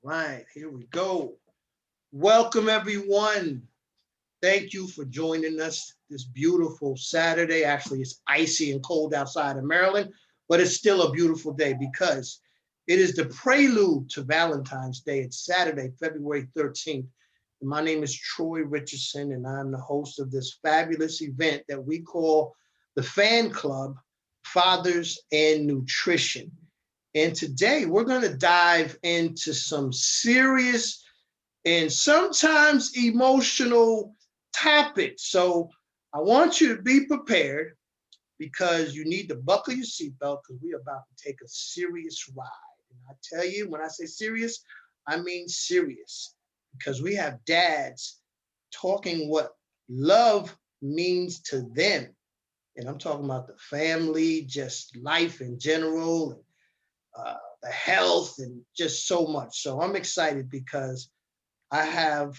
Right, here we go. Welcome, everyone. Thank you for joining us this beautiful Saturday. Actually, it's icy and cold outside of Maryland, but it's still a beautiful day because it is the prelude to Valentine's Day. It's Saturday, February 13th. And my name is Troy Richardson, and I'm the host of this fabulous event that we call the Fan Club Fathers and Nutrition. And today we're going to dive into some serious and sometimes emotional topics. So I want you to be prepared because you need to buckle your seatbelt because we're about to take a serious ride. And I tell you, when I say serious, I mean serious because we have dads talking what love means to them. And I'm talking about the family, just life in general, and the health, and just so much. So I'm excited because I have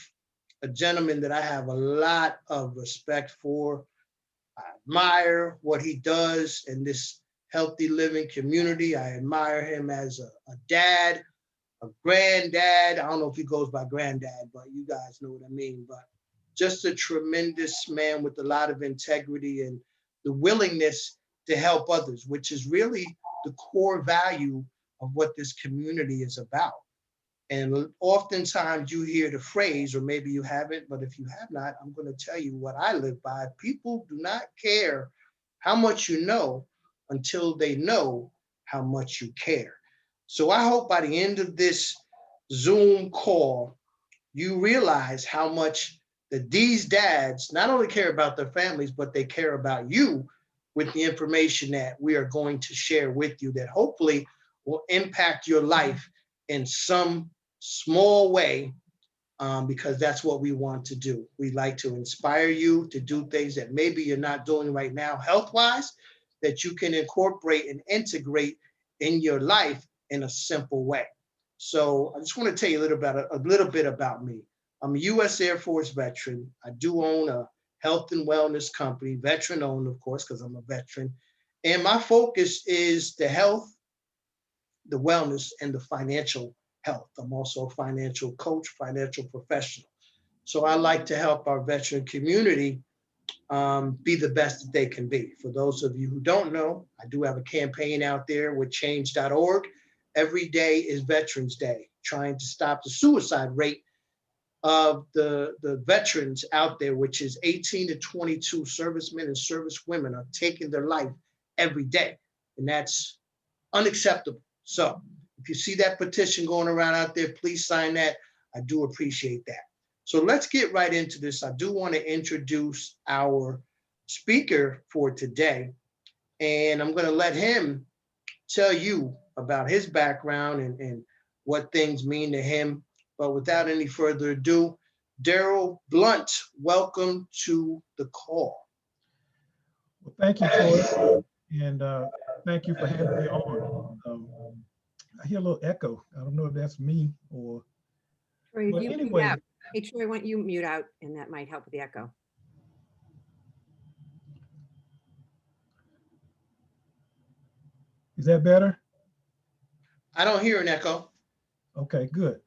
a gentleman that I have a lot of respect for. I admire what he does in this healthy living community. I admire him as a dad, a granddad. I don't know if he goes by granddad, but you guys know what I mean. But just a tremendous man with a lot of integrity and the willingness to help others, which is really the core value of what this community is about. And oftentimes you hear the phrase, or maybe you haven't, but if you have not, I'm going to tell you what I live by. People do not care how much you know until they know how much you care. So I hope by the end of this Zoom call, you realize how much that these dads not only care about their families, but they care about you with the information that we are going to share with you that hopefully will impact your life in some small way, because that's what we want to do. We like to inspire you to do things that maybe you're not doing right now health wise, that you can incorporate and integrate in your life in a simple way. So I just want to tell you a little bit about me. I'm a U.S. Air Force veteran. I do own a health and wellness company, veteran owned, of course, because I'm a veteran. And my focus is the health, the wellness, and the financial health. I'm also a financial coach, financial professional. So I like to help our veteran community be the best that they can be. For those of you who don't know, I do have a campaign out there with change.org. Every day is Veterans Day, trying to stop the suicide rate of the veterans out there, which is 18 to 22 servicemen and servicewomen are taking their life every day. And that's unacceptable. So if you see that petition going around out there, please sign that. I do appreciate that. So let's get right into this. I do want to introduce our speaker for today, and I'm going to let him tell you about his background and what things mean to him. But without any further ado, Daryl Blunt, welcome to the call. Well, thank you, Troy, and thank you for having me on. Um, I hear a little echo. I don't know if that's me or, Troy, if but you mute anyway, out. Hey, Troy, why don't you mute out and that might help with the echo. is that better? I don't hear an echo. Okay, good.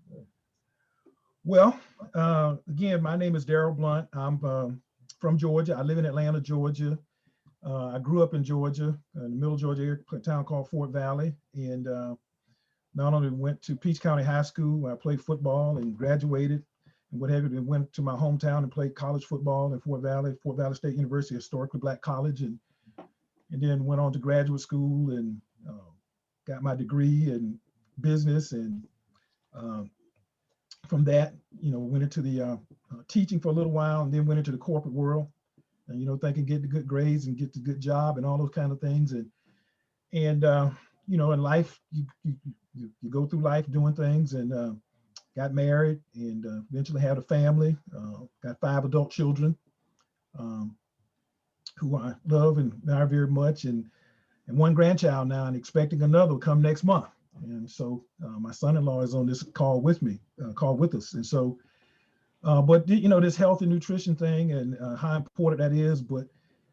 Well, again, my name is Daryl Blunt. I'm from Georgia. I live in Atlanta, Georgia. I grew up in Georgia, in the middle of Georgia area, a town called Fort Valley, and not only went to Peach County High School, where I played football and graduated and what have you, then went to my hometown and played college football in Fort Valley State University, historically black college, and then went on to graduate school and got my degree in business. And um, from that, went into the teaching for a little while and then went into the corporate world. And, thinking get the good grades and get the good job and all those kind of things. And in life, you go through life doing things, and got married and eventually had a family, got 5 adult children um, who I love and admire very much, and 1 grandchild now, and expecting another will come next month. And so my son-in-law is on this call with me, call with us. And so, but this health and nutrition thing and how important that is, but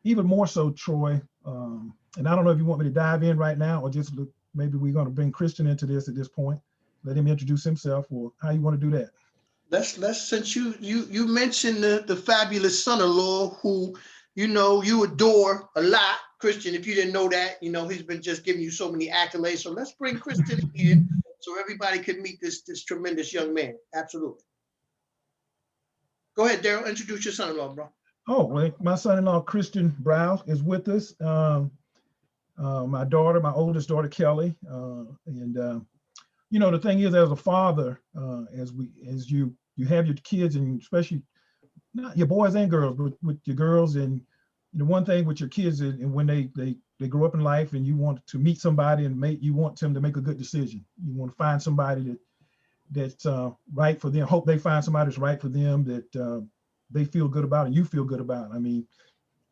even more so, Troy, and I don't know if you want me to dive in right now or just look, maybe we're going to bring Christian into this at this point. let him introduce himself, or how you want to do that. Let's since you mentioned the fabulous son-in-law who you adore a lot, Christian. If you didn't know that, he's been just giving you so many accolades. So let's bring Christian in so everybody can meet this tremendous young man. Absolutely. Go ahead, Daryl. Introduce your son-in-law, bro. Oh, well, my son-in-law Christian Brow is with us. My daughter, my oldest daughter Kelly, and the thing is, as a father, as you have your kids, and especially not your boys and girls, but with your girls, and one thing with your kids, and when they grow up in life, and you want to meet somebody, and you want them to make a good decision. You want to find somebody that's right for them. Hope they find somebody that's right for them, that they feel good about and you feel good about. I mean,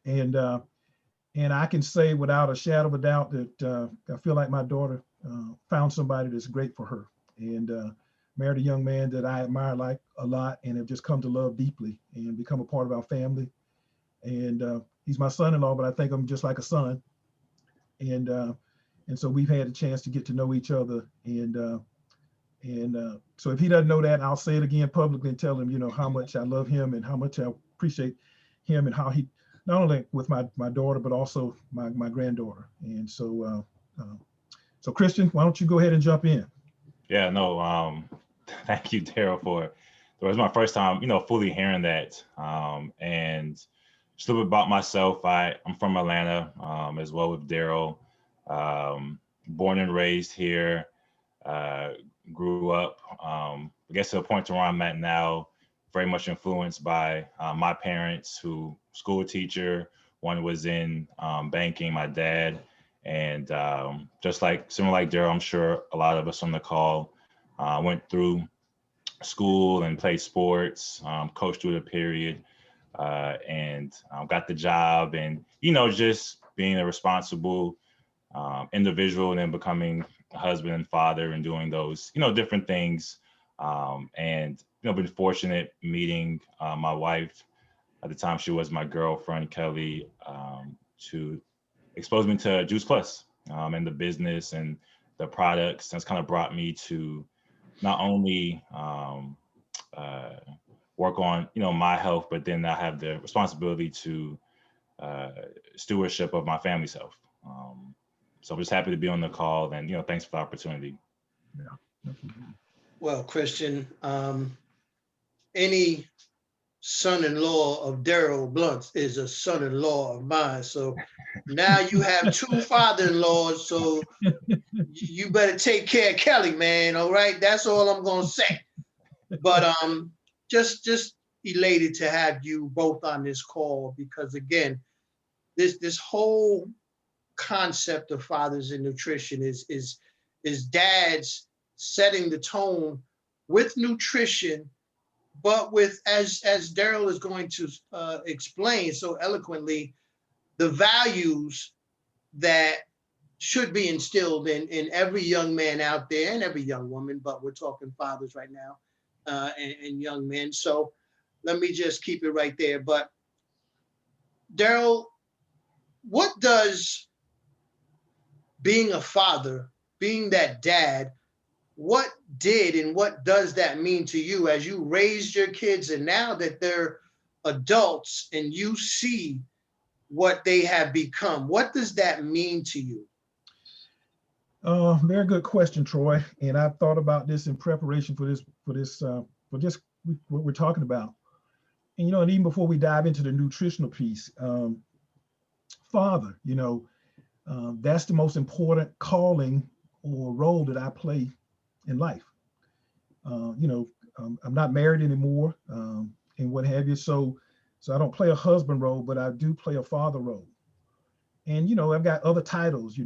and I can say without a shadow of a doubt that I feel like my daughter found somebody that's great for her, and married a young man that I admire like a lot, and have just come to love deeply and become a part of our family. And he's my son-in-law, but I think I'm just like a son. And so we've had a chance to get to know each other. And so if he doesn't know that, I'll say it again publicly and tell him, how much I love him and how much I appreciate him, and how he, not only with my daughter, but also my granddaughter. And so, so Christian, why don't you go ahead and jump in? Yeah, no, thank you, Daryl, for it. It was my first time, fully hearing that. And just a little bit about myself. I'm from Atlanta, as well with Daryl. Born and raised here. Grew up, I guess, to the point to where I'm at now, very much influenced by my parents, who school teacher. One was in banking, my dad. And similar like Daryl, I'm sure a lot of us on the call went through school and played sports, coached through the period, and got the job. And, just being a responsible individual, and then becoming a husband and father, and doing those, different things. And, been fortunate meeting my wife. At the time, she was my girlfriend, Kelly, to expose me to Juice Plus, and the business and the products. That's kind of brought me to not only work on, my health, but then I have the responsibility to stewardship of my family's health. So I'm just happy to be on the call, and, thanks for the opportunity. Yeah. Well, Christian, any son-in-law of Daryl Blunt is a son-in-law of mine. So now you have two father-in-laws. So you better take care of Kelly, man. All right, that's all I'm gonna say. But just elated to have you both on this call, because again, this whole concept of fathers in nutrition is dads setting the tone with nutrition, but with, as Daryl is going to explain so eloquently, the values that should be instilled in every young man out there and every young woman, but we're talking fathers right now, and young men. So let me just keep it right there. But Daryl, what does being a father, being that dad, what did and what does that mean to you as you raised your kids, and now that they're adults and you see what they have become? What does that mean to you? Very good question, Troy. And I've thought about this in preparation for just what we're talking about. And and even before we dive into the nutritional piece, father, that's the most important calling or role that I play in life. I'm not married anymore, and what have you. So I don't play a husband role, but I do play a father role. And I've got other titles,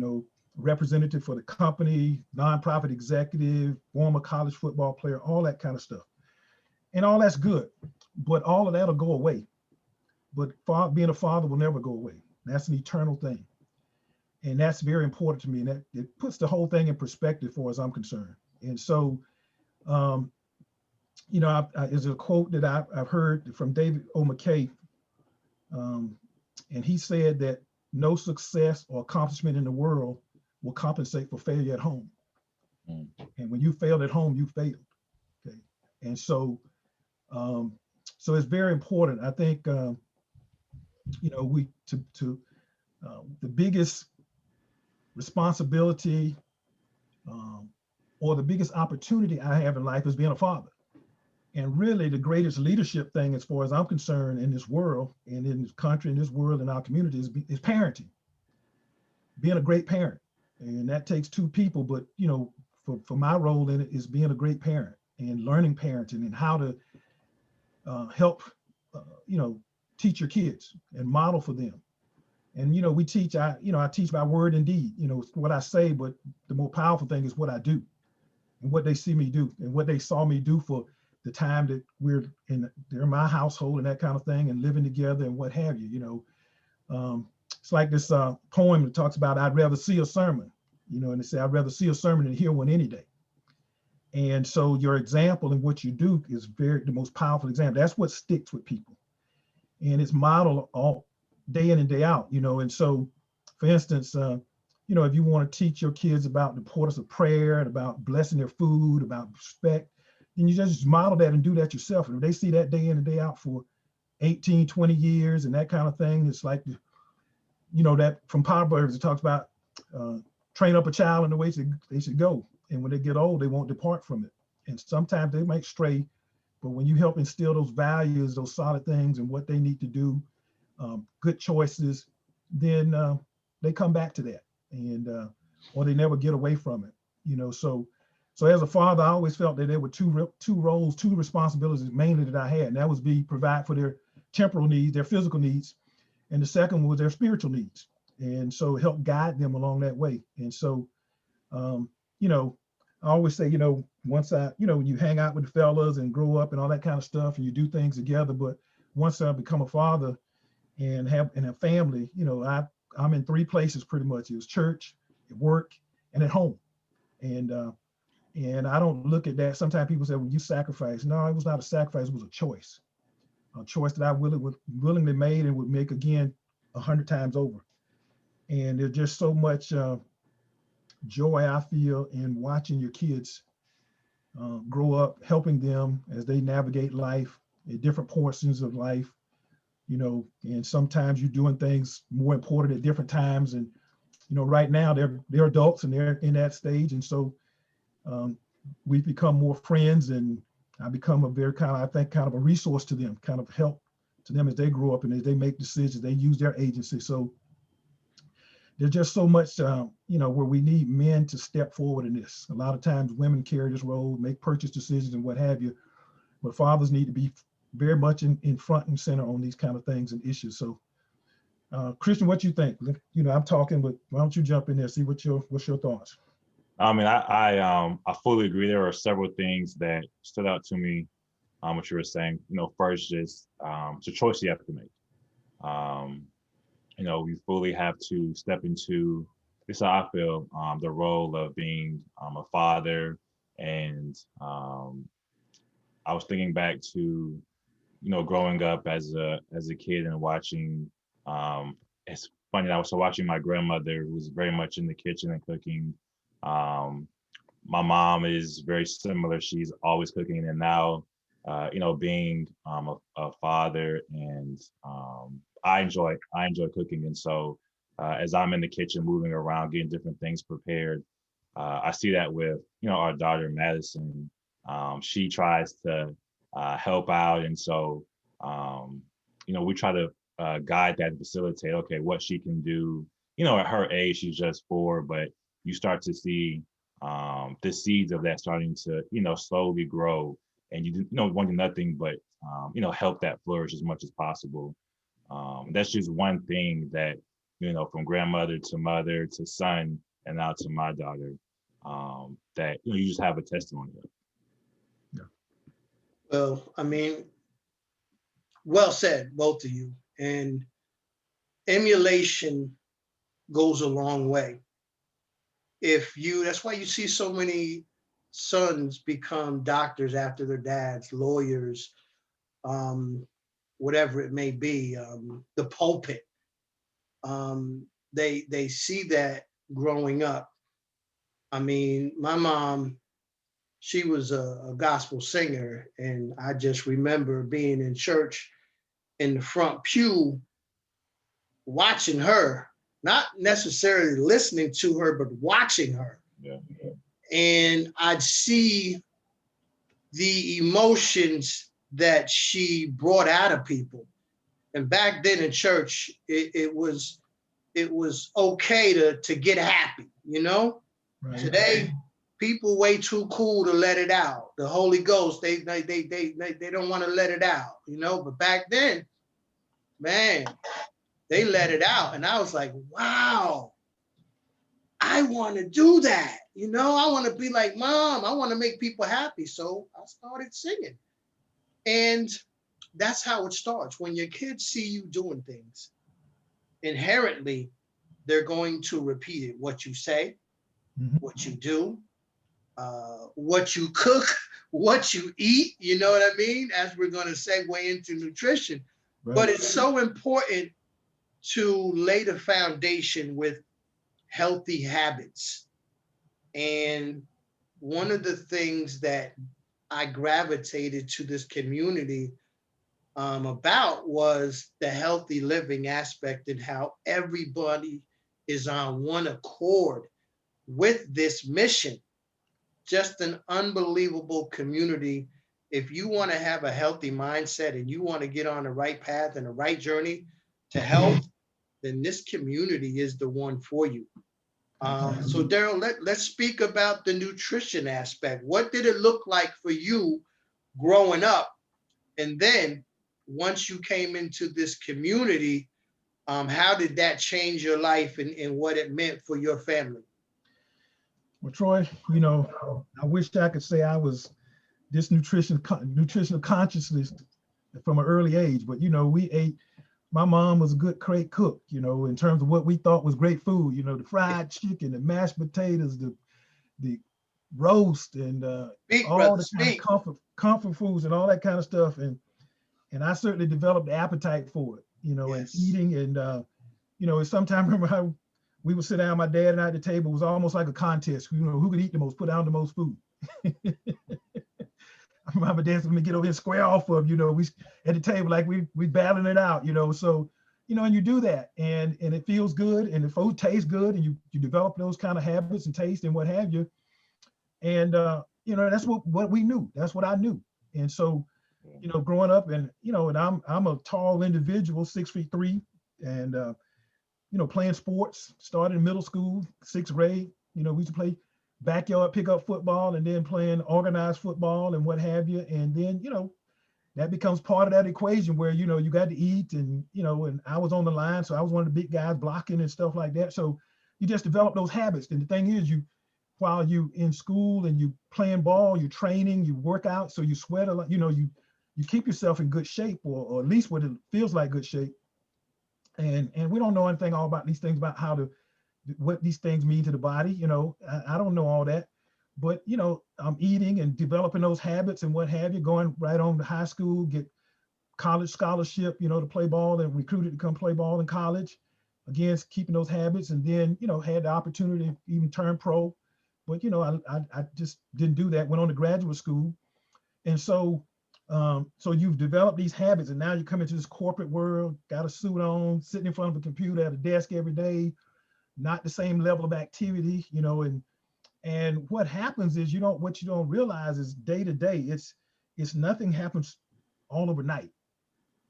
representative for the company, nonprofit executive, former college football player, all that kind of stuff. And all that's good, but all of that'll go away. But being a father will never go away. That's an eternal thing. And that's very important to me. And that it puts the whole thing in perspective for as I'm concerned. And so, there's a quote that I've heard from David O. McKay. And he said that no success or accomplishment in the world will compensate for failure at home. Mm. And when you failed at home, you failed. Okay. And so, so it's very important. I think, the biggest responsibility or the biggest opportunity I have in life is being a father. And really the greatest leadership thing, as far as I'm concerned, in this world and in this country, in this world, in our community is parenting, being a great parent. And that takes two people, but for my role in it is being a great parent and learning parenting and how to help, teach your kids and model for them. And we teach. I teach by word and deed. It's what I say, but the more powerful thing is what I do and what they see me do and what they saw me do for the time that they're my household and that kind of thing, and living together and what have you. It's like this poem that talks about I'd rather see a sermon, and they say I'd rather see a sermon than hear one any day. And so your example and what you do is the most powerful example. That's what sticks with people, and it's modeled all day in and day out. And so, for instance, if you want to teach your kids about the importance of prayer and about blessing their food, about respect, then you just model that and do that yourself. And if they see that day in and day out for 18, 20 years and that kind of thing, it's like, that from Proverbs, it talks about train up a child in the way they should go. And when they get old, they won't depart from it. And sometimes they might stray, but when you help instill those values, those solid things and what they need to do, good choices, then they come back to that, and or they never get away from it. So as a father, I always felt that there were two roles, two responsibilities mainly that I had, and that was provide for their temporal needs, their physical needs, and the second was their spiritual needs, and so help guide them along that way. And so I always say, once you hang out with the fellas and grow up and all that kind of stuff, and you do things together, but once I become a father and have a family, I'm in three places pretty much. It was church, at work, and at home. And I don't look at that. Sometimes people say, well, you sacrifice. No, it was not a sacrifice. It was a choice that I willingly made and would make again 100 times over. And there's just so much joy I feel in watching your kids grow up, helping them as they navigate life at different portions of life. And sometimes you're doing things more important at different times. And, right now they're adults and they're in that stage. And so we've become more friends, and I become a very kind of a resource to them, kind of help to them as they grow up and as they make decisions, they use their agency. So there's just so much, where we need men to step forward in this. A lot of times women carry this role, make purchase decisions and what have you, but fathers need to be very much in front and center on these kind of things and issues. So, Christian, what you think? I'm talking, but why don't you jump in there? See what's your thoughts? I mean, I fully agree. There are several things that stood out to me. What you were saying. First, just it's a choice you have to make. You fully have to step into. This is how I feel. The role of being a father, and I was thinking back to growing up as a kid and watching. It's funny. I was watching my grandmother, who was very much in the kitchen and cooking. My mom is very similar. She's always cooking, and now, being a father, and I enjoy cooking, and so as I'm in the kitchen, moving around, getting different things prepared, I see that with our daughter Madison. She tries to help out, and so we try to guide that and facilitate. Okay, what she can do. At her age, she's just 4, but you start to see the seeds of that starting to slowly grow, and wanting nothing but help that flourish as much as possible. That's just one thing that from grandmother to mother to son and now to my daughter, that you just have a testimony of. Well, I mean, well said, both of you. And emulation goes a long way. That's why you see so many sons become doctors after their dads, lawyers, whatever it may be, the pulpit. They see that growing up. I mean, my mom, she was a gospel singer, and I just remember being in church in the front pew watching her, not necessarily listening to her, but watching her. Yeah. And I'd see the emotions that she brought out of people. And back then in church, it was okay to get happy, you know? Right. Today, people way too cool to let it out. The Holy Ghost, they don't want to let it out, you know? But back then, man, they let it out. And I was like, wow, I want to do that. You know, I want to be like mom. I want to make people happy. So I started singing. And that's how it starts. When your kids see you doing things, inherently, they're going to repeat it. What you say, Mhm. what you do, what you cook, what you eat. You know what I mean? As we're going to segue into nutrition. Right. But it's so important to lay the foundation with healthy habits. And one of the things that I gravitated to this community about was the healthy living aspect and how everybody is on one accord with this mission. Just an unbelievable community. If you want to have a healthy mindset and you want to get on the right path and the right journey to health, then this community is the one for you. So Daryl, let's speak about the nutrition aspect. What did it look like for you growing up? And then once you came into this community, how did that change your life and what it meant for your family? Well, Troy, I wish I could say I was this nutritional consciousness from an early age, but we ate. My mom was a good great cook, in terms of what we thought was great food. The fried chicken, the mashed potatoes, the roast, and Speak, all brother, the kind of speak. comfort foods and all that kind of stuff. And I certainly developed the appetite for it, and Yes. eating. And sometimes remember how we would sit down, my dad and I at the table. It was almost like a contest, who could eat the most, put down the most food. I remember dancing with me, get over here and square off of, we at the table, like we battling it out, so, and you do that and it feels good and the food tastes good and you develop those kind of habits and taste and what have you. And, that's what we knew. That's what I knew. And so, growing up and, and I'm a tall individual, 6'3", and, playing sports, started in middle school, 6th grade, we used to play backyard pickup football and then playing organized football and what have you. And then, that becomes part of that equation where, you got to eat and, and I was on the line. So I was one of the big guys blocking and stuff like that. So you just develop those habits. And the thing is, while you in school and you playing ball, you training, you work out. So you sweat a lot, you keep yourself in good shape or at least what it feels like good shape. And we don't know anything all about these things, about what these things mean to the body. I don't know all that, but I'm eating and developing those habits and what have you, going right on to high school, get college scholarship, to play ball and recruited to come play ball in college. Again, keeping those habits, and then, had the opportunity to even turn pro, but, I just didn't do that, went on to graduate school. And so, so you've developed these habits and now you come into this corporate world, got a suit on, sitting in front of a computer at a desk every day, not the same level of activity, and what happens is what you don't realize is day to day, it's nothing happens all overnight.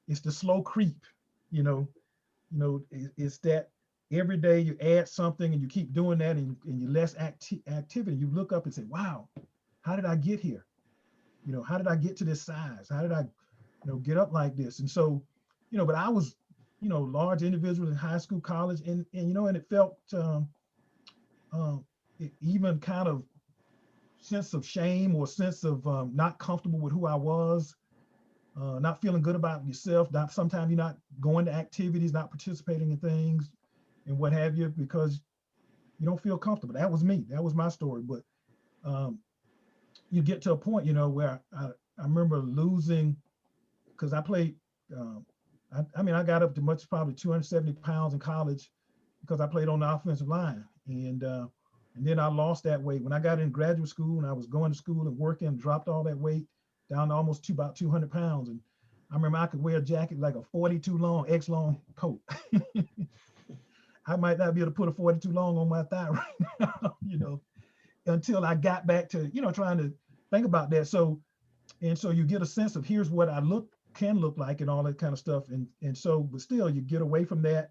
It's the slow creep, it's that every day you add something and you keep doing that and you less activity. You look up and say, wow, how did I get here? How did I get to this size? How did I, get up like this? And so, but I was, large individuals in high school, college, and and it felt even kind of sense of shame or sense of not comfortable with who I was, not feeling good about yourself. Not sometimes you're not going to activities, not participating in things, and what have you, because you don't feel comfortable. That was me. That was my story. But you get to a point, where I remember losing, because I played. I mean, I got up to much, probably 270 pounds in college because I played on the offensive line. And And then I lost that weight. When I got in graduate school and I was going to school and working, dropped all that weight down to almost about 200 pounds. And I remember I could wear a jacket like a 42 long, X long coat. I might not be able to put a 42 long on my thigh right now, until I got back to, trying to think about that. So you get a sense of here's what I can look like and all that kind of stuff. And so, but still you get away from that.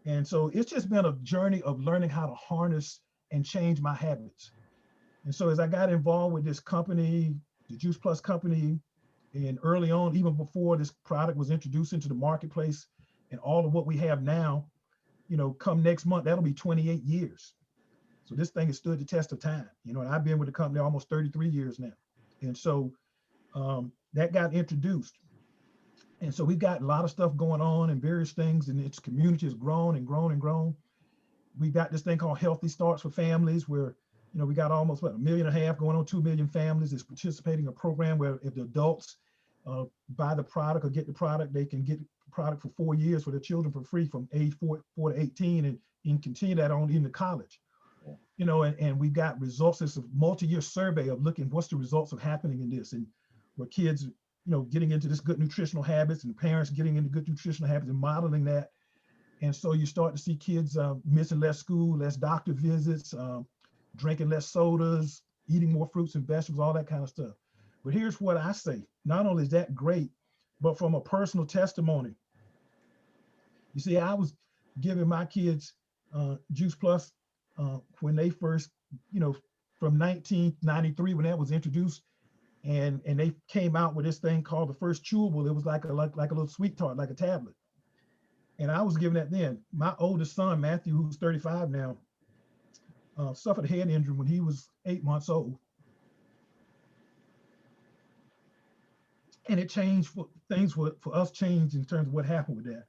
And so it's just been a journey of learning how to harness and change my habits. And so as I got involved with this company, the Juice Plus company, and early on, even before this product was introduced into the marketplace and all of what we have now, come next month, that'll be 28 years. So this thing has stood the test of time, and I've been with the company almost 33 years now. And so that got introduced. And so we've got a lot of stuff going on and various things, and its community has grown and grown and grown. We got this thing called Healthy Starts for Families, where we got almost 1.5 million going on 2 million families is participating in a program where if the adults buy the product or get the product, they can get the product for 4 years for their children for free from age 4 to 18 and continue that on into college. And we got results. It's a multi-year survey of looking what's the results of happening in this, and where kids, getting into this good nutritional habits and parents getting into good nutritional habits and modeling that. And so you start to see kids missing less school, less doctor visits, drinking less sodas, eating more fruits and vegetables, all that kind of stuff. But here's what I say, not only is that great, but from a personal testimony, you see, I was giving my kids Juice Plus when they first, from 1993, when that was introduced, and they came out with this thing called the first chewable. It was like a little sweet tart, like a tablet. And I was giving that then. My oldest son, Matthew, who's 35 now, suffered a head injury when he was 8 months old. And it changed things for us changed in terms of what happened with that.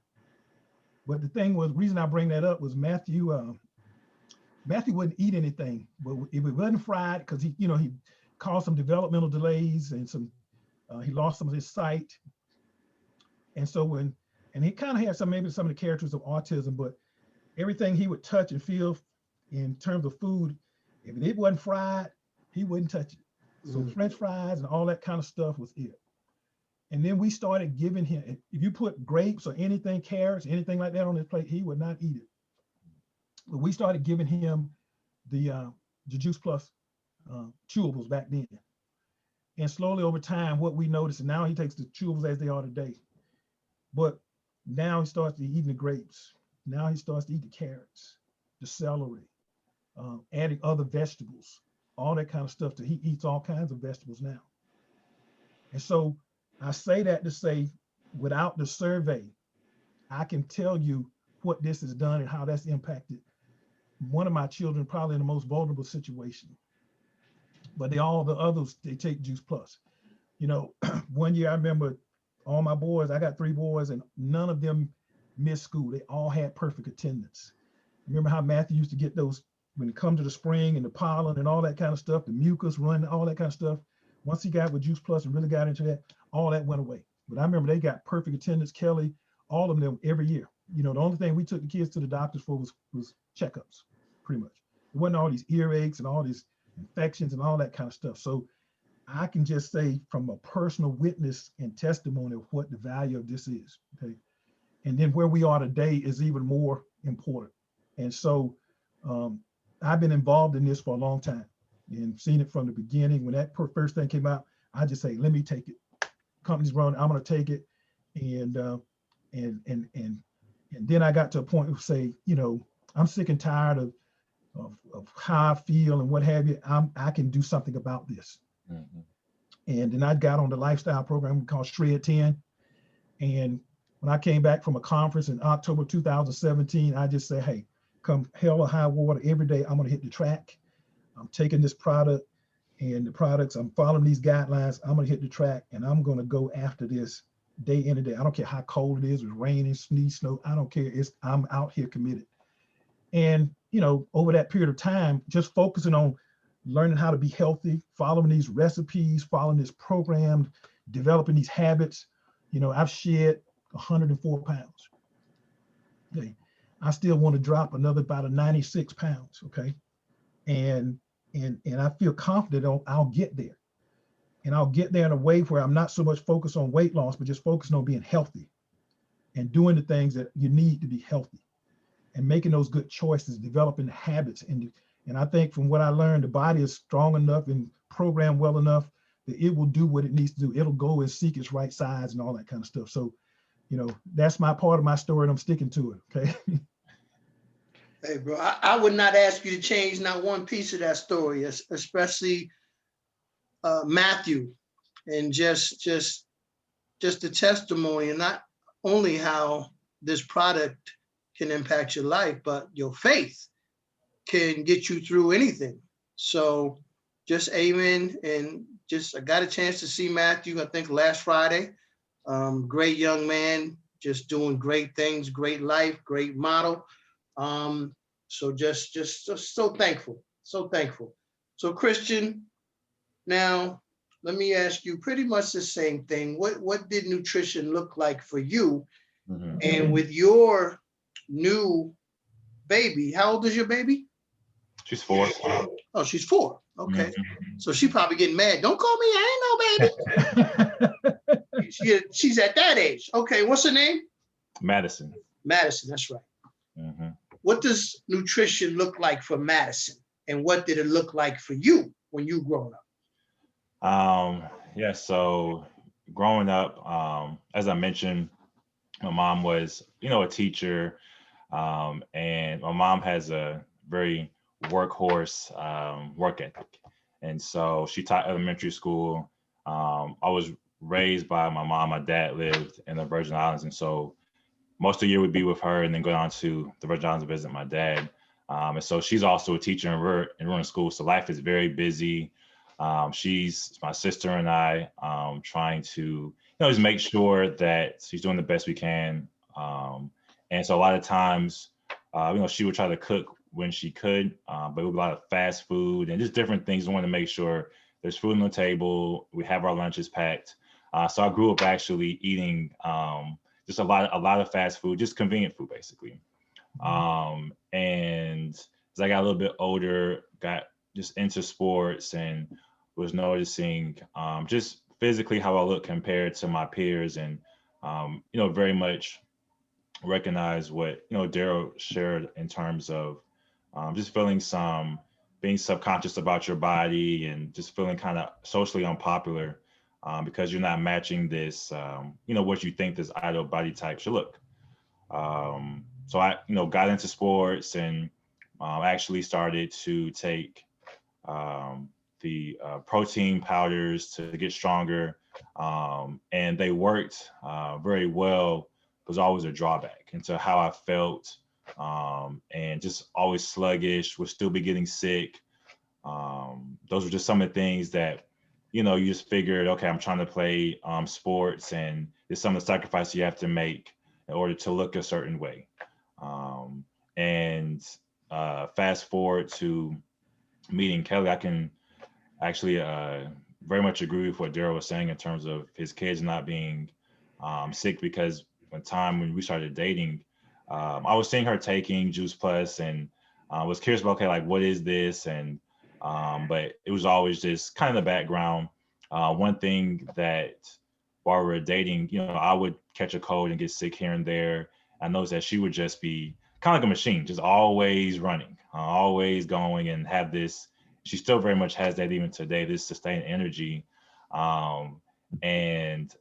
But the thing was, the reason I bring that up was Matthew wouldn't eat anything, but if it wasn't fried, because he caused some developmental delays and he lost some of his sight. And so and he kind of had some of the characters of autism, but everything he would touch and feel in terms of food, if it wasn't fried, he wouldn't touch it. So French fries and all that kind of stuff was it. And then we started giving him, if you put grapes or anything, carrots, anything like that on his plate, he would not eat it. But we started giving him the Juice Plus chewables back then. And slowly over time, what we noticed, and now he takes the chewables as they are today. But now he starts to eat the grapes. Now he starts to eat the carrots, the celery, adding other vegetables, all that kind of stuff. He eats all kinds of vegetables now. And so I say that to say, without the survey, I can tell you what this has done and how that's impacted one of my children, probably in the most vulnerable situation. But all the others, they take Juice Plus. One year I remember all my boys, I got 3 boys, and none of them missed school. They all had perfect attendance. Remember how Matthew used to get those, when it comes to the spring and the pollen and all that kind of stuff, the mucus run, all that kind of stuff. Once he got with Juice Plus and really got into that, all that went away. But I remember they got perfect attendance, Kelly, all of them every year. The only thing we took the kids to the doctors for was checkups, pretty much. It wasn't all these earaches and all these infections and all that kind of stuff. So I can just say from a personal witness and testimony of what the value of this is, okay? And then where we are today is even more important. And so I've been involved in this for a long time and seen it from the beginning. When that first thing came out, I just say, let me take it. Company's running, I'm gonna take it. And then I got to a point of say, I'm sick and tired of how I feel and what have you. I can do something about this. Mm-hmm. And then I got on the lifestyle program called Shred 10. And when I came back from a conference in October 2017, I just say, hey, come hell or high water, every day I'm gonna hit the track. I'm taking this product and the products, I'm following these guidelines, I'm gonna hit the track and I'm gonna go after this day in and day. I don't care how cold it is, it's raining, snow, I don't care. I'm out here committed. And over that period of time, just focusing on learning how to be healthy, following these recipes, following this program, developing these habits. I've shed 104 pounds. Okay. I still want to drop another about 96 pounds. Okay. and I feel confident I'll get there. And I'll get there in a way where I'm not so much focused on weight loss, but just focused on being healthy and doing the things that you need to be healthy and making those good choices, developing the habits. And I think from what I learned, the body is strong enough and programmed well enough that it will do what it needs to do. It'll go and seek its right size and all that kind of stuff. So, that's my part of my story, and I'm sticking to it. Okay. Hey, bro, I would not ask you to change not one piece of that story, especially Matthew, and just the testimony, and not only how this product can impact your life, but your faith can get you through anything. So just amen. And I got a chance to see Matthew, I think last Friday. Great young man, just doing great things, great life, great model. So just so thankful, so thankful. So Christian, now let me ask you pretty much the same thing. What did nutrition look like for you? Mhm. And with your new baby, how old is your baby? She's 4. Oh, she's 4. Okay. Mhm. So she probably getting mad. Don't call me, I ain't no baby. She's at that age. Okay, what's her name? Madison. Madison, that's right. Mhm. What does nutrition look like for Madison? And what did it look like for you when you grown up? Yeah, so growing up, as I mentioned, my mom was, a teacher, and my mom has a very workhorse work ethic. And so she taught elementary school. I was raised by my mom. My dad lived in the Virgin Islands. And so most of the year would be with her and then go down to the Virgin Islands to visit my dad. And so she's also a teacher and running school. So life is very busy. She's my sister and I trying to, just make sure that she's doing the best we can. And so a lot of times, she would try to cook when she could, but it would be a lot of fast food and just different things. We want to make sure there's food on the table. We have our lunches packed. So I grew up actually eating just a lot of fast food, just convenient food, basically. And as I got a little bit older, got just into sports and was noticing just physically how I look compared to my peers, and very much recognize what Daryl shared in terms of just being subconscious about your body and just feeling kind of socially unpopular because you're not matching this what you think this ideal body type should look. So I got into sports and actually started to take the protein powders to get stronger, and they worked very well. Was always a drawback into how I felt, and just always sluggish, would still be getting sick. Those were just some of the things that, you just figured, okay, I'm trying to play sports, and it's some of the sacrifices you have to make in order to look a certain way. And fast forward to meeting Kelly, I can actually very much agree with what Daryl was saying in terms of his kids not being sick, because when we started dating, I was seeing her taking Juice Plus and was curious about, okay, like, what is this? And but it was always just kind of the background. One thing that while we were dating, I would catch a cold and get sick here and there. I noticed that she would just be kind of like a machine, just always running, always going, and have this. She still very much has that even today, this sustained energy. And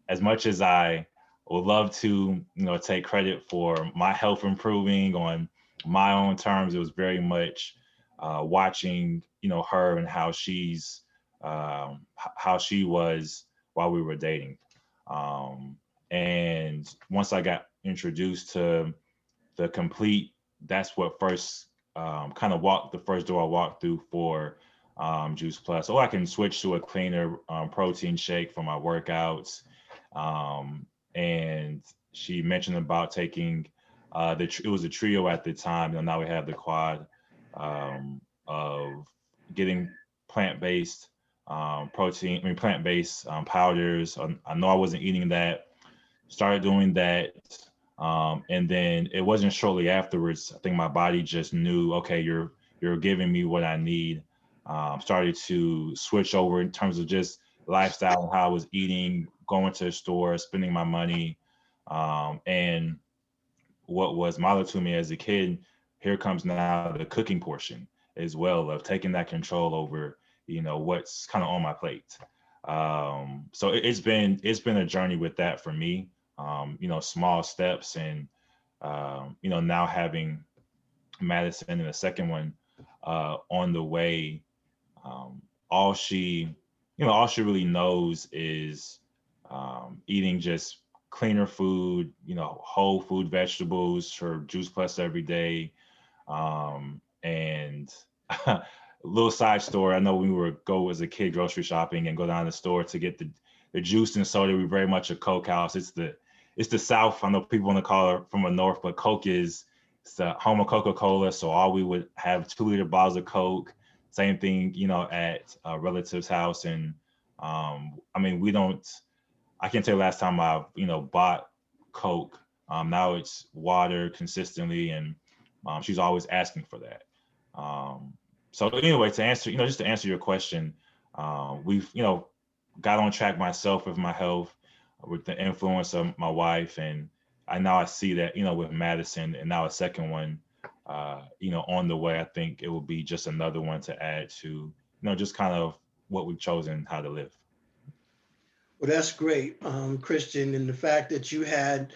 as much as I would love to, take credit for my health improving on my own terms, it was very much watching, her and how she was while we were dating. And once I got introduced to the complete, that's what first kind of the first door I walked through for Juice Plus. Oh, I can switch to a cleaner protein shake for my workouts. And she mentioned about taking it was a trio at the time, and now we have the quad of getting plant-based plant-based powders. I know I wasn't eating that. Started doing that. And then it wasn't shortly afterwards. I think my body just knew, okay, you're you're giving me what I need. Started to switch over in terms of just lifestyle, how I was eating, going to the store, spending my money. And what was modeled to me as a kid, here comes now the cooking portion as well, of taking that control over, what's kind of on my plate. So it's been a journey with that for me. Small steps, and now having Madison and the second one on the way. All she really knows is eating just cleaner food, whole food, vegetables, her Juice Plus every day. And a little side story, I know when we would go as a kid grocery shopping and go down to the store to get the juice and soda, we're very much a Coke house. It's the South. I know people want to call it from the North, but Coke it's the home of Coca-Cola. So all we would have 2-liter bottles of Coke. Same thing, at a relative's house. And I can't tell you last time I, bought Coke. Now it's water consistently, and she's always asking for that. So anyway, to answer your question, we've, got on track myself with my health, with the influence of my wife. And I see that, with Madison, and now a second one, on the way. I think it will be just another one to add to, just kind of what we've chosen how to live. Well, that's great, Christian, and the fact that you had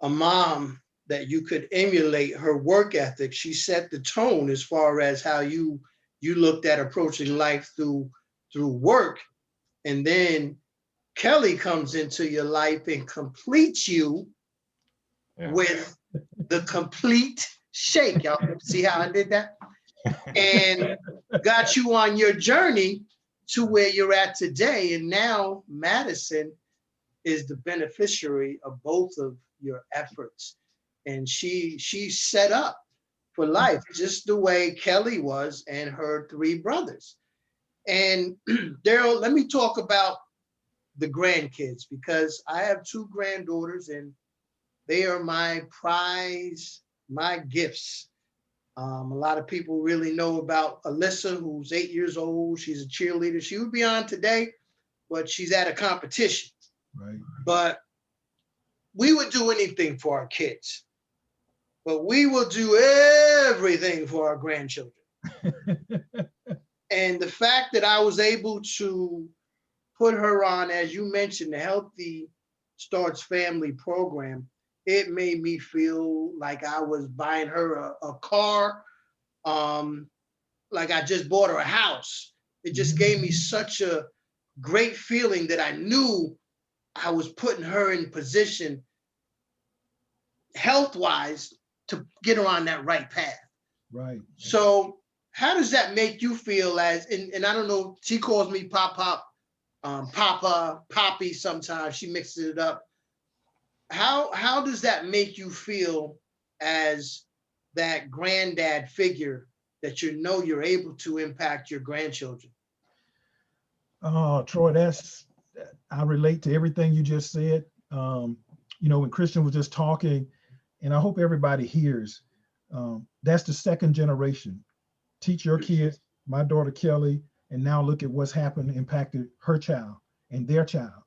a mom that you could emulate her work ethic. She set the tone as far as how you looked at approaching life through work. And then Kelly comes into your life and completes you with the complete shake. Y'all see how I did that? And got you on your journey to where you're at today. And now Madison is the beneficiary of both of your efforts. And she's set up for life, just the way Kelly was and her 3 brothers. And Daryl, let me talk about the grandkids, because I have 2 granddaughters and they are my prize, my gifts. A lot of people really know about Alyssa, who's 8 years old. She's a cheerleader. She would be on today, but she's at a competition. Right. But we would do anything for our kids, but we will do everything for our grandchildren. And the fact that I was able to put her on, as you mentioned, the Healthy Starts Family program, it made me feel like I was buying her a car, like I just bought her a house. It just gave me such a great feeling that I knew I was putting her in position health-wise to get her on that right path. Right. So how does that make you feel as, and I don't know, she calls me Papa, Poppy sometimes, she mixes it up. How does that make you feel as that granddad figure that you're able to impact your grandchildren? Oh, Troy, I relate to everything you just said. When Christian was just talking, and I hope everybody hears, that's the second generation. Teach your kids, my daughter Kelly, and now look at what's happened, impacted her child and their child.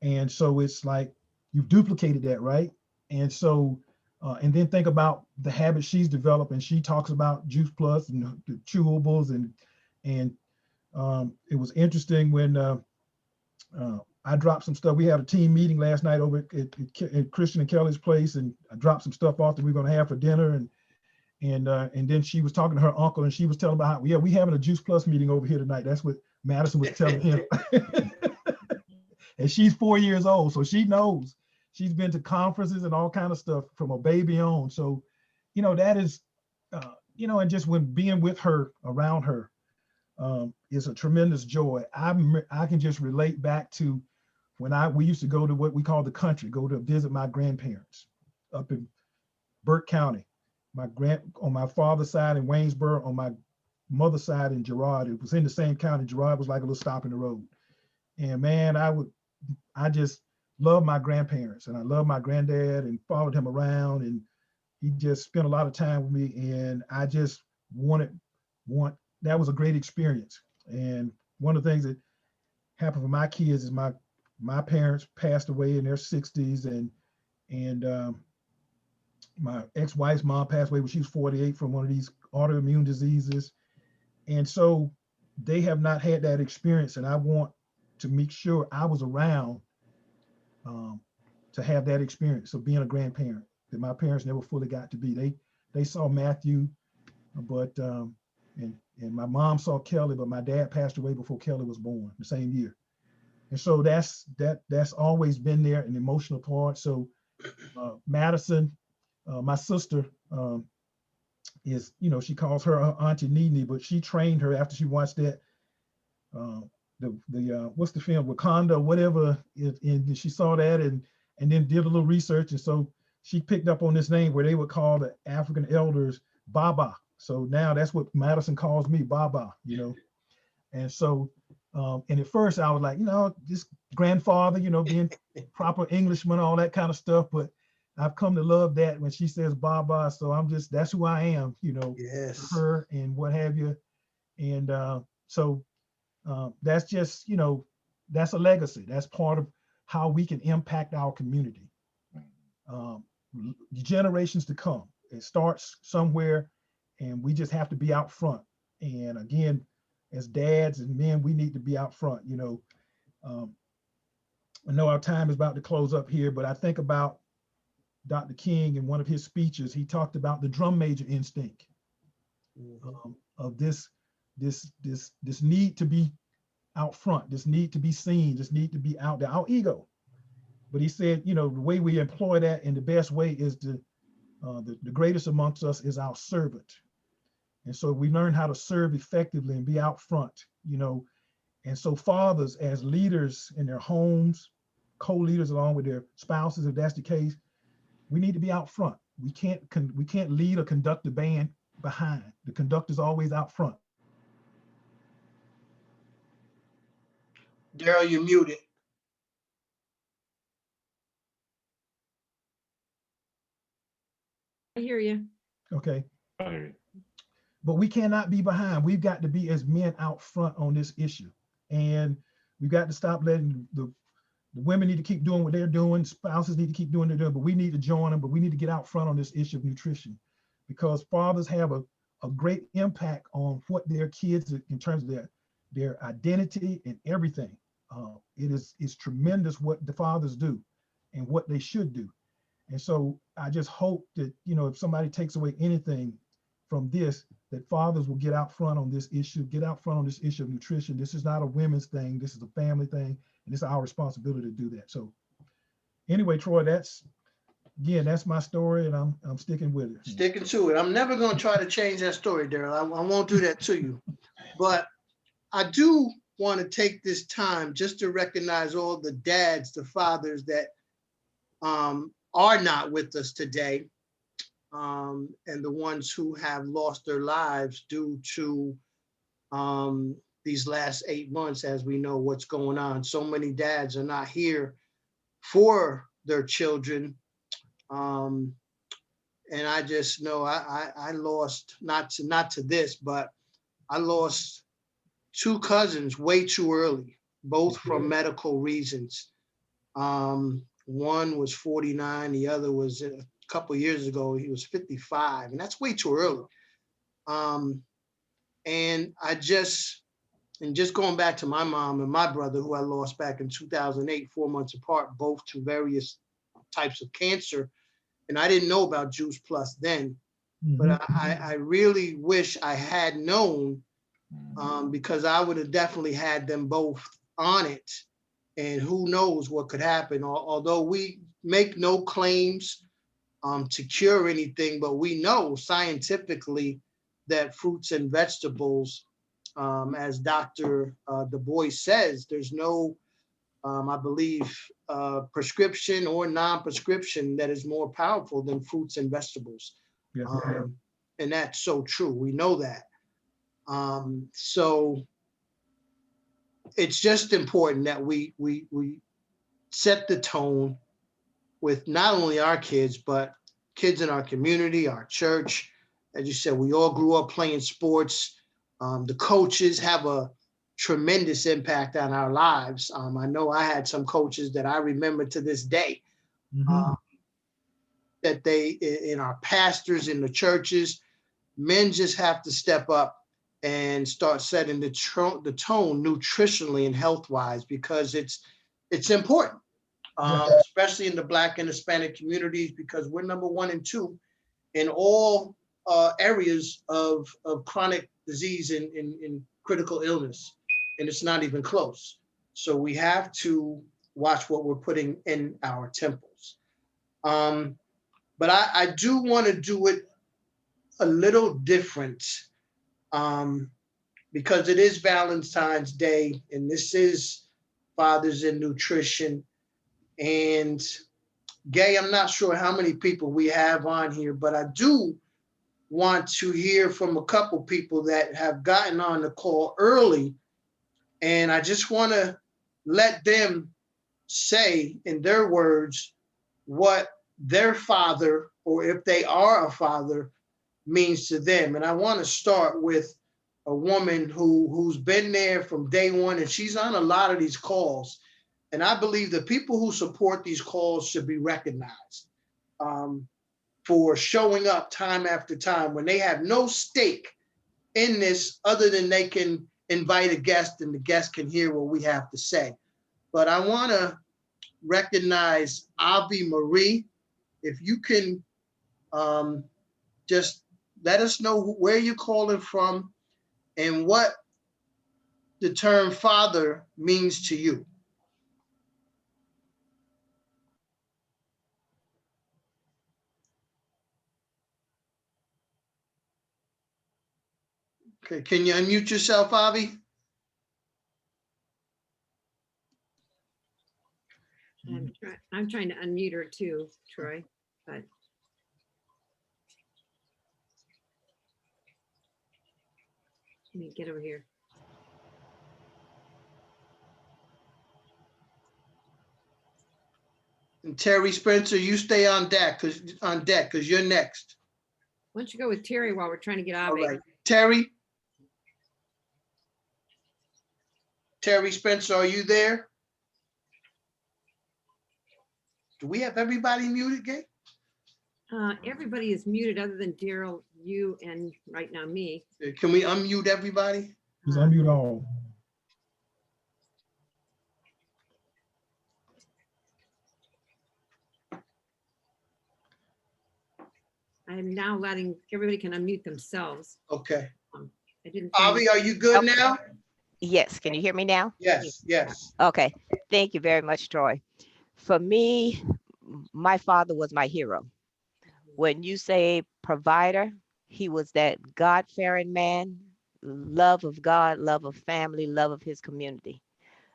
And so it's like, you've duplicated that, right? And so, and then think about the habits she's developed, and she talks about Juice Plus and the chewables, and it was interesting when I dropped some stuff. We had a team meeting last night over at Christian and Kelly's place, and I dropped some stuff off that we are going to have for dinner, and then she was talking to her uncle, and she was telling about how, yeah, we having a Juice Plus meeting over here tonight. That's what Madison was telling him. And she's 4 years old, so she knows. She's been to conferences and all kind of stuff from a baby on. So, that is, and just when being with her, around her, is a tremendous joy. I can just relate back to when we used to go to what we call the country, go to visit my grandparents up in Burke County. On my father's side in Waynesboro, on my mother's side in Girard. It was in the same county. Girard was like a little stop in the road. And man, I just love my grandparents, and I love my granddad, and followed him around, and he just spent a lot of time with me. And I just wanted that was a great experience. And one of the things that happened for my kids is my parents passed away in their 60s, and my ex-wife's mom passed away when she was 48 from one of these autoimmune diseases. And so they have not had that experience, and I want to make sure I was around to have that experience of being a grandparent that my parents never fully got to be. They saw Matthew, but and my mom saw Kelly, but my dad passed away before Kelly was born, the same year. And so that's always been there, an emotional part. So Madison, my sister, is, she calls her Auntie Nene, but she trained her after she watched that the what's the film, Wakanda, whatever, and she saw that and then did a little research, and so she picked up on this name where they would call the African elders Baba. So now that's what Madison calls me, Baba, And so and at first I was like, this grandfather, being proper Englishman, all that kind of stuff, but I've come to love that when she says Baba. So that's who I am, Yes. her and what have you. And so that's just, that's a legacy. That's part of how we can impact our community. Generations to come. It starts somewhere, and we just have to be out front. And again, as dads and men, we need to be out front. I know our time is about to close up here, but I think about Dr. King in one of his speeches. He talked about the drum major instinct of this need to be out front, this need to be seen, this need to be out there, our ego. But he said, the way we employ that in the best way is the greatest amongst us is our servant. And so we learn how to serve effectively and be out front, And so fathers, as leaders in their homes, co-leaders along with their spouses, if that's the case, we need to be out front. We can't lead or conduct the band behind. The conductor's always out front. Daryl, you're muted. I hear you. Okay. I hear you. But we cannot be behind. We've got to be as men out front on this issue. And we've got to stop letting the women need to keep doing what they're doing. Spouses need to keep doing what they're doing, but we need to join them. But we need to get out front on this issue of nutrition, because fathers have a great impact on what their kids, in terms of their identity and everything. It's tremendous what the fathers do and what they should do. And so I just hope that, if somebody takes away anything from this, that fathers will get out front on this issue, of nutrition. This is not a women's thing. This is a family thing. And it's our responsibility to do that. So anyway, Troy, that's my story, and I'm sticking with it. Sticking to it. I'm never going to try to change that story, Daryl. I won't do that to you. But I do want to take this time just to recognize all the dads, the fathers that are not with us today, and the ones who have lost their lives due to these last 8 months, as we know what's going on. So many dads are not here for their children. And I just know I lost, not to this, but I lost 2 cousins way too early, both from medical reasons. One was 49, the other was a couple of years ago, he was 55, and that's way too early. And just going back to my mom and my brother, who I lost back in 2008, 4 months apart, both to various types of cancer. And I didn't know about Juice Plus then, but I really wish I had known, because I would have definitely had them both on it. And who knows what could happen. Although we make no claims to cure anything, but we know scientifically that fruits and vegetables, as Dr. Du Bois says, there's no, I believe, prescription or non-prescription that is more powerful than fruits and vegetables. Yeah. And that's so true. We know that. So it's just important that we set the tone with not only our kids, but kids in our community, our church. As you said, we all grew up playing sports. The coaches have a tremendous impact on our lives. I know I had some coaches that I remember to this day, Mhm. that they, in our pastors in the churches, men just have to step up and start setting the tone nutritionally and health-wise, because it's important, especially in the Black and Hispanic communities, because we're number 1 and 2 in all areas of chronic disease and critical illness, and it's not even close. So we have to watch what we're putting in our temples. But I do want to do it a little different, because it is Valentine's Day, and this is Fathers in Nutrition. And Gay, I'm not sure how many people we have on here, but I do want to hear from a couple people that have gotten on the call early. And I just want to let them say in their words what their father, or if they are a father, means to them. And I want to start with a woman who's been there from day one, and she's on a lot of these calls. And I believe the people who support these calls should be recognized, for showing up time after time when they have no stake in this other than they can invite a guest and the guest can hear what we have to say. But I want to recognize Avi Marie. If you can, just let us know where you're calling from and what the term father means to you. Okay, can you unmute yourself, Avi? I'm trying to unmute her too, Troy, but. Let me get over here. And Terry Spencer, you stay on deck because you're next. Why don't you go with Terry while we're trying to get All Avi? right, Terry Spencer, are you there? Do we have everybody muted, Gay? Everybody is muted other than Daryl, you, and right now me. Can we unmute everybody? Just unmute all. I'm now letting, everybody can unmute themselves. Okay. I didn't find. Avi, are you good Okay. now? Yes, can you hear me now? Yes, yes. Okay, thank you very much, Troy. For me, my father was my hero. When you say provider, he was that God-fearing man, love of God, love of family, love of his community.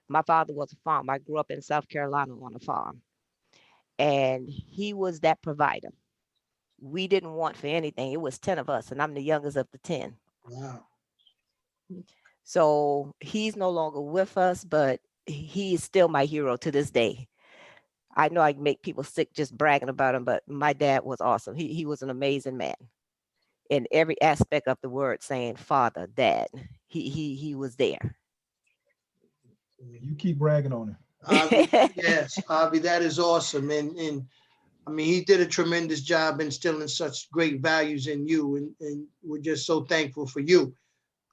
My father was a farmer. I grew up in South Carolina on a farm, and he was that provider. We didn't want for anything. It was 10 of us, and I'm the youngest of the 10. Wow. So he's no longer with us, but he is still my hero to this day. I know I make people sick just bragging about him, but my dad was awesome. He was an amazing man in every aspect of the word, saying father, dad. He was there. You keep bragging on him. Avi, yes, Avi, that is awesome. And I mean, he did a tremendous job instilling such great values in you. And we're just so thankful for you.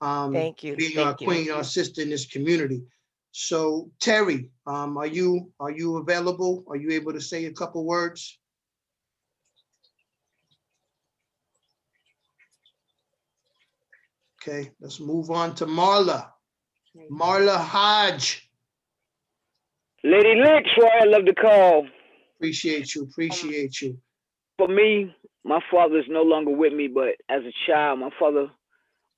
Thank you. Being our Thank you. queen, our sister in this community. So Terry, are you available? Are you able to say a couple words? Okay, let's move on to Marla. Marla Hodge. Lady Lick, Troy, I love the call. Appreciate you, appreciate you. For me, my father is no longer with me, but as a child, my father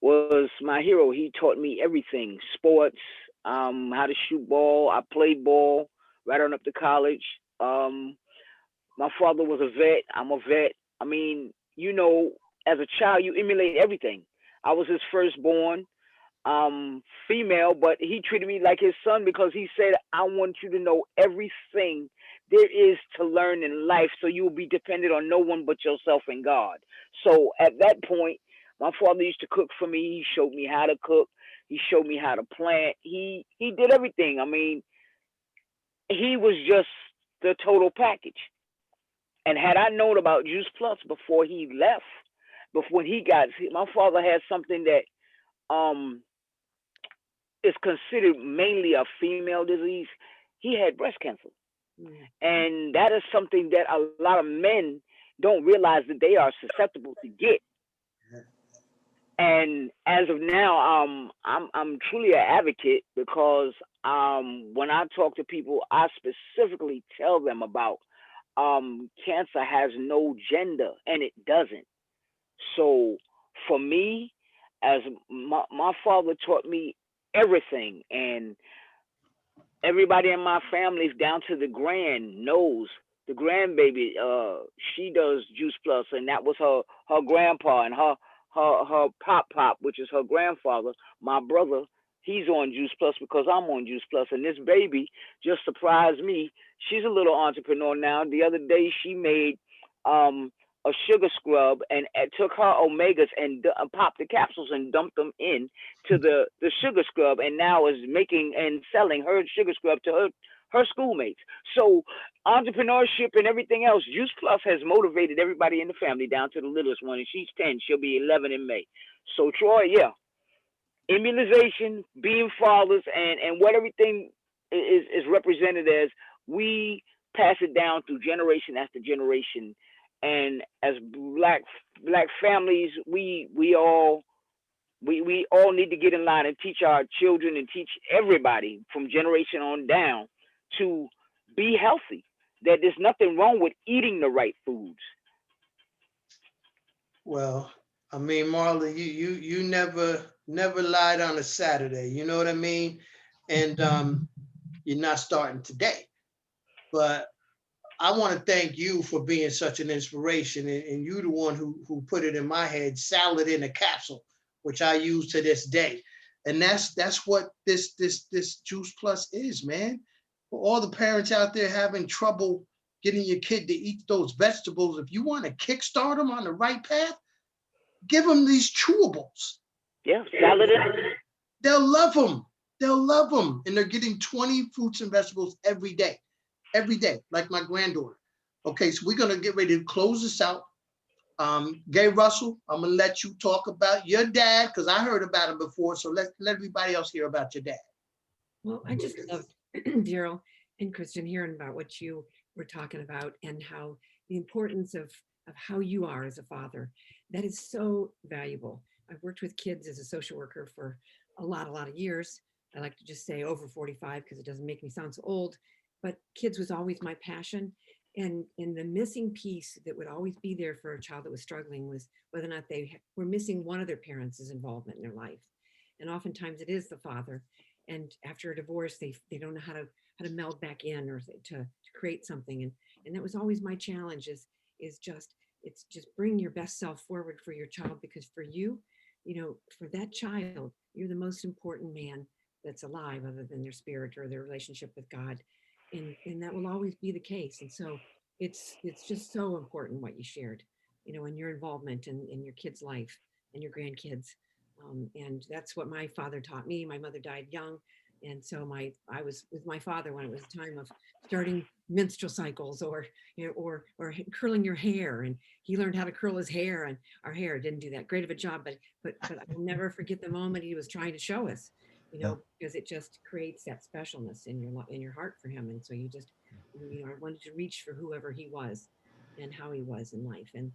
was my hero. He taught me everything, sports, how to shoot ball. I played ball right on up to college. My father was a vet. I'm a vet. I mean, you know, as a child, you emulate everything. I was his firstborn, female, but he treated me like his son because he said, I want you to know everything there is to learn in life so you will be dependent on no one but yourself and God. So at that point, My father used to cook for me. He showed me how to cook. He showed me how to plant. He did everything. I mean, he was just the total package. And had I known about Juice Plus before he left, before he got, my father had something that um is considered mainly a female disease. He had breast cancer. Mm. And that is something that a lot of men don't realize that they are susceptible to get. And as of now, I'm truly an advocate because when I talk to people, I specifically tell them about cancer has no gender, and it doesn't. So for me, as my father taught me everything, and everybody in my family, down to the grand, knows the grandbaby. She does Juice Plus, and that was her grandpa, and her pop, which is her grandfather. My brother, he's on Juice Plus because I'm on Juice Plus, and this baby just surprised me. She's a little entrepreneur now. The other day, she made a sugar scrub and took her omegas and popped the capsules and dumped them in to the sugar scrub, and now is making and selling her sugar scrub to her schoolmates. So entrepreneurship and everything else, Juice Plus has motivated everybody in the family down to the littlest one, and she's 10. She'll be 11 in May. So Troy, yeah, immunization, being fathers, and what everything is represented as, we pass it down through generation after generation. And as black families, we all need to get in line and teach our children and teach everybody from generation on down to be healthy. That there's nothing wrong with eating the right foods. Well, I mean, Marla, you never lied on a Saturday. You know what I mean? And you're not starting today. But I want to thank you for being such an inspiration, and you the one who put it in my head, salad in a capsule, which I use to this day. And that's what this Juice Plus is, man. For all the parents out there having trouble getting your kid to eat those vegetables, if you want to kickstart them on the right path, give them these chewables. Yeah, salad in. They'll love them. They'll love them. And they're getting 20 fruits and vegetables every day, like my granddaughter. Okay, so we're gonna get ready to close this out. Gay Russell, I'm gonna let you talk about your dad because I heard about him before. So let everybody else hear about your dad. Well, I just loved Daryl and Kristen hearing about what you were talking about and how the importance of how you are as a father. That is so valuable. I've worked with kids as a social worker for a lot of years. I like to just say over 45 because it doesn't make me sound so old, but kids was always my passion. And the missing piece that would always be there for a child that was struggling was whether or not they were missing one of their parents' involvement in their life. And oftentimes it is the father. And after a divorce, they don't know how to meld back in or to create something. And that was always my challenge is just, it's just bring your best self forward for your child, because for you, for that child, you're the most important man that's alive other than their spirit or their relationship with God. And that will always be the case. And so it's just so important what you shared, and your involvement in your kid's life and your grandkids. And that's what my father taught me. My mother died young. And so I was with my father when it was time of starting menstrual cycles or curling your hair. And he learned how to curl his hair, and our hair didn't do that great of a job, but I'll never forget the moment he was trying to show us, because it just creates that specialness in your heart for him. And so I wanted to reach for whoever he was and how he was in life. And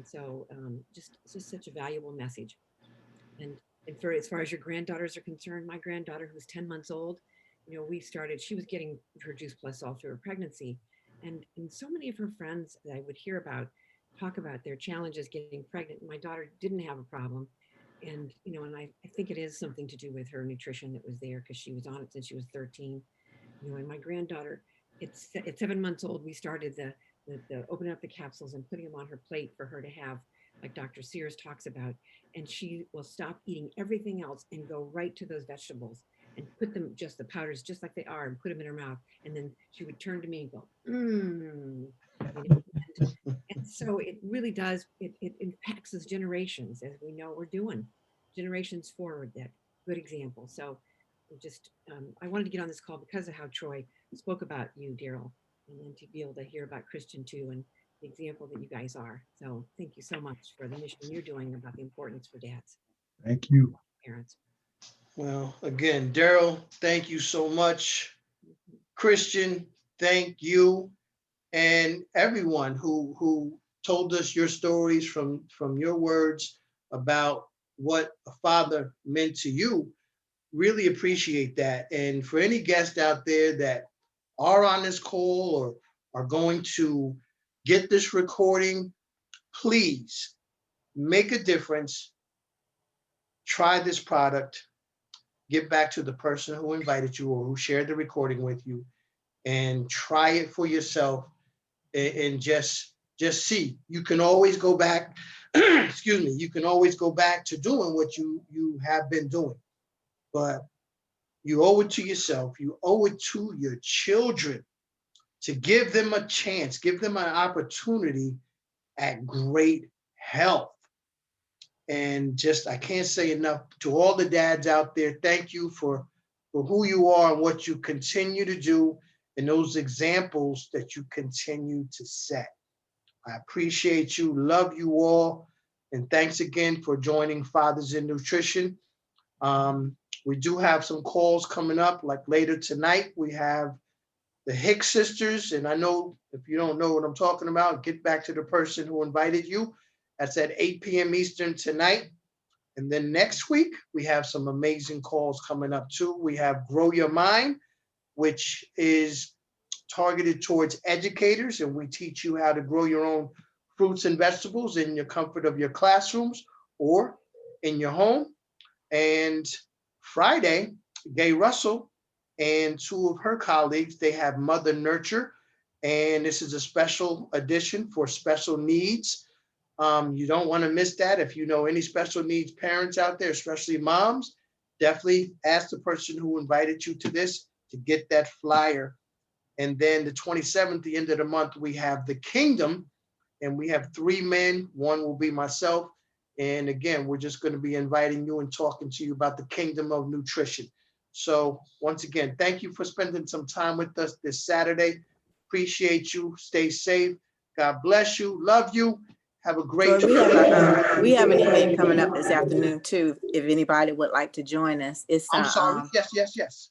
so it's just such a valuable message. And for as far as your granddaughters are concerned, my granddaughter, who's 10 months old, she was getting her Juice Plus all through her pregnancy. And so many of her friends that I would hear about talk about their challenges getting pregnant. My daughter didn't have a problem. And, and I think it is something to do with her nutrition that was there, because she was on it since she was 13. And my granddaughter, at 7 months old, we started the opening up the capsules and putting them on her plate for her to have, like Dr. Sears talks about. And she will stop eating everything else and go right to those vegetables and put them, just the powders, just like they are, and put them in her mouth. And then she would turn to me and go, And so it really does, it impacts us generations, as we know we're doing, generations forward, that good example. So just, I wanted to get on this call because of how Troy spoke about you, Daryl, and then to be able to hear about Christian too, and the example that you guys are. So thank you so much for the mission you're doing about the importance for dads, Thank you. parents. Well, again, Daryl, thank you so much. Christian, thank you. And everyone who told us your stories from your words about what a father meant to you. Really appreciate that. And for any guests out there that are on this call or are going to get this recording, please make a difference. Try this product. Get back to the person who invited you or who shared the recording with you, and try it for yourself, and just see. You can always go back. Excuse me. You can always go back to doing what you have been doing, but you owe it to yourself. You owe it to your children to give them a chance, give them an opportunity at great health. And just, I can't say enough to all the dads out there. Thank you for who you are and what you continue to do, and those examples that you continue to set. I appreciate you, love you all. And thanks again for joining Fathers in Nutrition. We do have some calls coming up, like later tonight. We have the Hicks sisters. And I know if you don't know what I'm talking about, get back to the person who invited you. That's at 8 p.m. Eastern tonight. And then next week, we have some amazing calls coming up too. We have Grow Your Mind, which is targeted towards educators, and we teach you how to grow your own fruits and vegetables in your comfort of your classrooms or in your home. And Friday, Gay Russell and two of her colleagues, they have Mother Nurture, and this is a special edition for special needs. You don't want to miss that. If you know any special needs parents out there, especially moms, definitely ask the person who invited you to this to get that flyer. And then the 27th, the end of the month, we have the Kingdom, and we have 3 men. One will be myself. And again, we're just going to be inviting you and talking to you about the Kingdom of Nutrition. So once again, thank you for spending some time with us this Saturday. Appreciate you. Stay safe. God bless you. Love you. Have a great Troy, we have an event coming up this afternoon too. If anybody would like to join us, it's I'm sorry. Yes.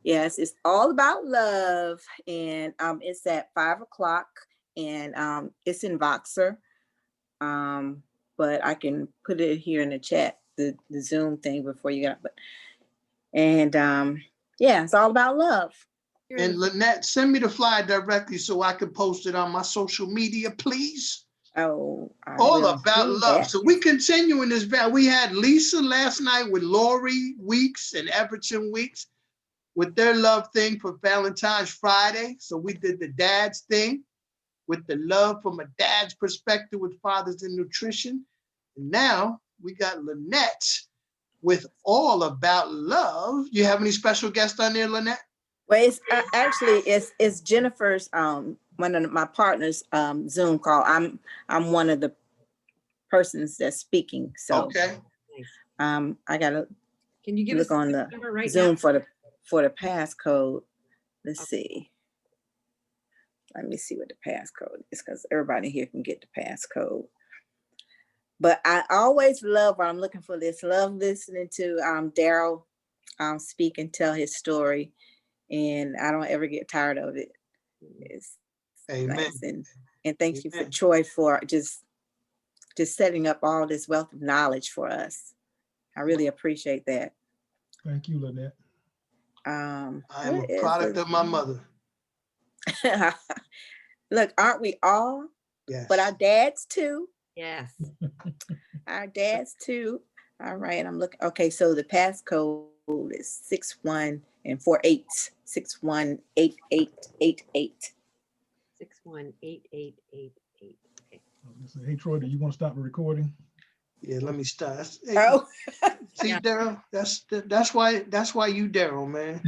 Yes, it's all about love, and it's at 5 o'clock, and it's in Voxer. But I can put it here in the chat, the Zoom thing before you get up. And yeah, it's all about love. And Lynette, send me the flyer directly so I can post it on my social media, please. Oh, all about love. So we continue in this battle. We had Lisa last night with Lori Weeks and Everton Weeks with their love thing for Valentine's Friday. So we did the dad's thing with the love from a dad's perspective with Fathers in Nutrition. And now we got Lynette with all about love. You have any special guests on there, Lynette? Well, it's actually it's Jennifer's one of my partners Zoom call. I'm one of the persons that's speaking. So okay. I gotta can you give look us on the right Zoom now? for the passcode. Let's see. Let me see what the passcode is, because everybody here can get the passcode. But I always love, when I'm looking for this, love listening to Daryl speak and tell his story. And I don't ever get tired of it. It's Amen. nice. And thank you for Troy for just setting up all this wealth of knowledge for us. I really appreciate that. Thank you, Lynette. I am a product of my mother. Look, aren't we all? Yes. But our dads too. Yes. Our dads too. All right, I'm looking. Okay, so the passcode is 61 and 48 618888. 618888. Okay. Hey Troy, do you want to stop the recording? Yeah, let me start. Oh, see, Daryl, that's why you Daryl, man.